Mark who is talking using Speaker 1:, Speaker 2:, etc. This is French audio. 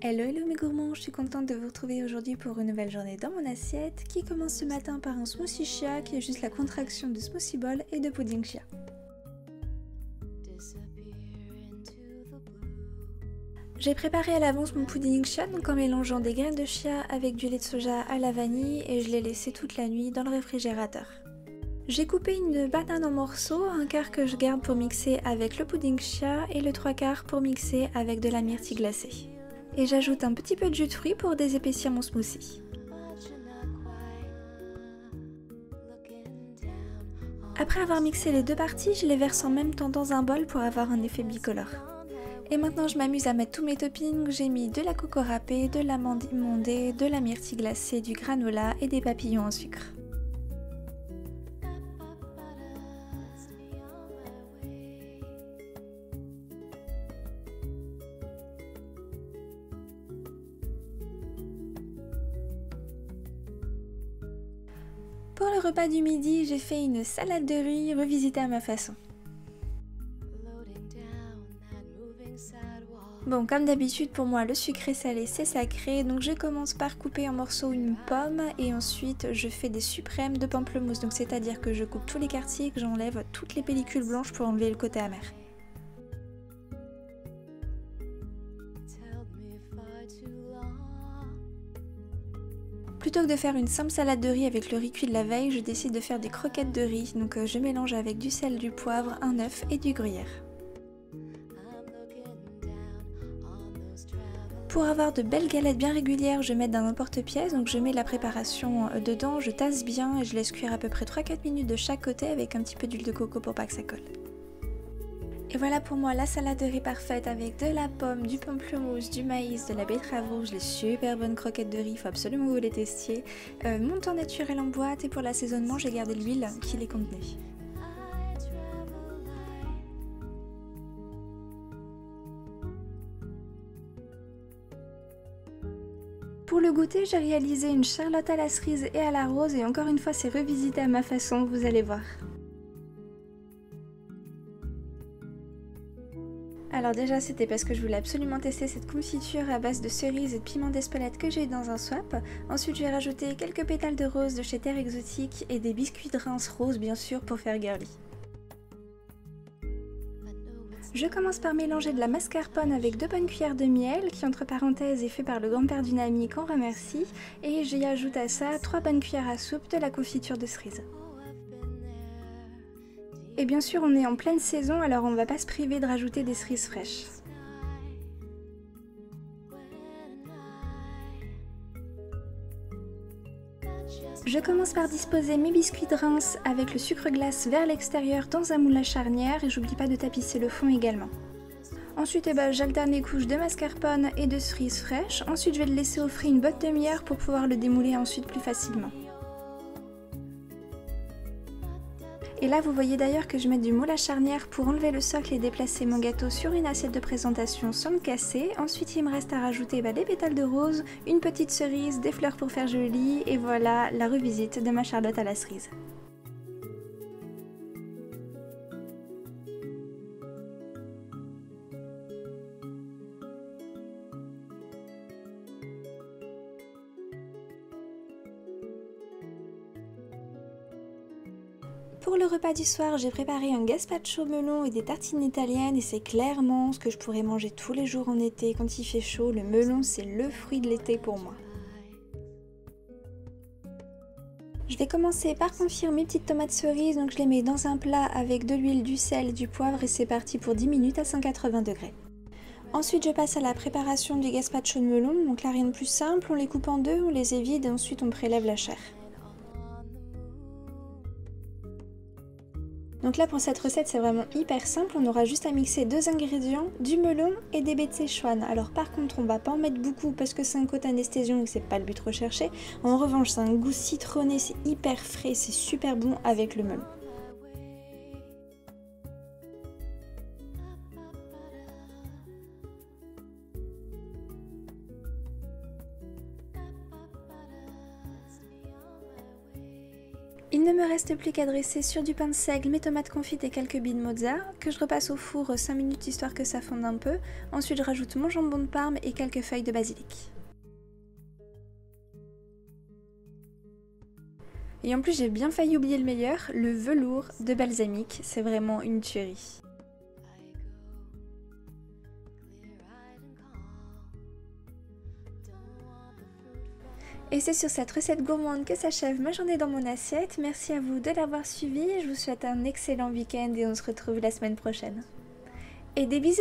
Speaker 1: Hello hello mes gourmands, je suis contente de vous retrouver aujourd'hui pour une nouvelle journée dans mon assiette qui commence ce matin par un smoothie chia qui est juste la contraction de smoothie bol et de pudding chia. J'ai préparé à l'avance mon pudding chia donc en mélangeant des graines de chia avec du lait de soja à la vanille et je l'ai laissé toute la nuit dans le réfrigérateur. J'ai coupé une banane en morceaux, un quart que je garde pour mixer avec le pudding chia et le 3/4 pour mixer avec de la myrtille glacée. Et j'ajoute un petit peu de jus de fruits pour désépaissir mon smoothie. Après avoir mixé les deux parties, je les verse en même temps dans un bol pour avoir un effet bicolore. Et maintenant je m'amuse à mettre tous mes toppings, j'ai mis de la coco râpée, de l'amande émondée, de la myrtille glacée, du granola et des papillons en sucre. Pour le repas du midi, j'ai fait une salade de riz revisitée à ma façon. Bon, comme d'habitude pour moi, le sucré salé c'est sacré, donc je commence par couper en morceaux une pomme et ensuite je fais des suprêmes de pamplemousse, donc c'est-à-dire que je coupe tous les quartiers et que j'enlève toutes les pellicules blanches pour enlever le côté amer. Plutôt que de faire une simple salade de riz avec le riz cuit de la veille, je décide de faire des croquettes de riz, donc je mélange avec du sel, du poivre, un œuf et du gruyère. Pour avoir de belles galettes bien régulières, je mets dans un porte-pièce, donc je mets la préparation dedans, je tasse bien et je laisse cuire à peu près 3-4 minutes de chaque côté avec un petit peu d'huile de coco pour pas que ça colle. Et voilà pour moi la salade de riz parfaite avec de la pomme, du pamplemousse, du maïs, de la betterave rouge, les super bonnes croquettes de riz, il faut absolument que vous les testiez. Mon thon naturel en boîte et pour l'assaisonnement j'ai gardé l'huile qui les contenait. Pour le goûter, j'ai réalisé une charlotte à la cerise et à la rose et encore une fois c'est revisité à ma façon, vous allez voir. Alors déjà c'était parce que je voulais absolument tester cette confiture à base de cerises et de piment d'Espelette que j'ai eu dans un swap. Ensuite j'ai rajouté quelques pétales de rose de chez Terre Exotique et des biscuits de Reims roses bien sûr pour faire girly. Je commence par mélanger de la mascarpone avec 2 bonnes cuillères de miel qui entre parenthèses est fait par le grand-père d'une amie qu'on remercie et j'y ajoute à ça 3 bonnes cuillères à soupe de la confiture de cerise. Et bien sûr on est en pleine saison alors on ne va pas se priver de rajouter des cerises fraîches. Je commence par disposer mes biscuits de Reims avec le sucre glace vers l'extérieur dans un moule à charnière et j'oublie pas de tapisser le fond également. Ensuite j'alterne les couches de mascarpone et de cerises fraîches. Ensuite je vais le laisser au frais une bonne demi-heure pour pouvoir le démouler ensuite plus facilement. Et là vous voyez d'ailleurs que je mets du moule à charnière pour enlever le socle et déplacer mon gâteau sur une assiette de présentation sans le casser. Ensuite il me reste à rajouter des pétales de rose, une petite cerise, des fleurs pour faire joli et voilà la revisite de ma charlotte à la cerise. Pour le repas du soir, j'ai préparé un gazpacho melon et des tartines italiennes et c'est clairement ce que je pourrais manger tous les jours en été quand il fait chaud. Le melon, c'est le fruit de l'été pour moi. Je vais commencer par confire mes petites tomates cerises, donc je les mets dans un plat avec de l'huile, du sel, du poivre et c'est parti pour 10 minutes à 180 degrés. Ensuite je passe à la préparation du gazpacho de melon, donc là rien de plus simple, on les coupe en deux, on les évide et ensuite on prélève la chair. Donc là pour cette recette c'est vraiment hyper simple, on aura juste à mixer 2 ingrédients, du melon et des baies de Szechuan. Alors par contre on va pas en mettre beaucoup parce que c'est un côté anesthésion et que c'est pas le but recherché. En revanche c'est un goût citronné, c'est hyper frais, c'est super bon avec le melon. Il ne me reste plus qu'à dresser sur du pain de seigle mes tomates confites et quelques billes de mozza, que je repasse au four 5 minutes histoire que ça fonde un peu. Ensuite je rajoute mon jambon de Parme et quelques feuilles de basilic. Et en plus j'ai bien failli oublier le meilleur, le velours de balsamique, c'est vraiment une tuerie. Et c'est sur cette recette gourmande que s'achève ma journée dans mon assiette. Merci à vous de l'avoir suivi, je vous souhaite un excellent week-end et on se retrouve la semaine prochaine. Et des bisous!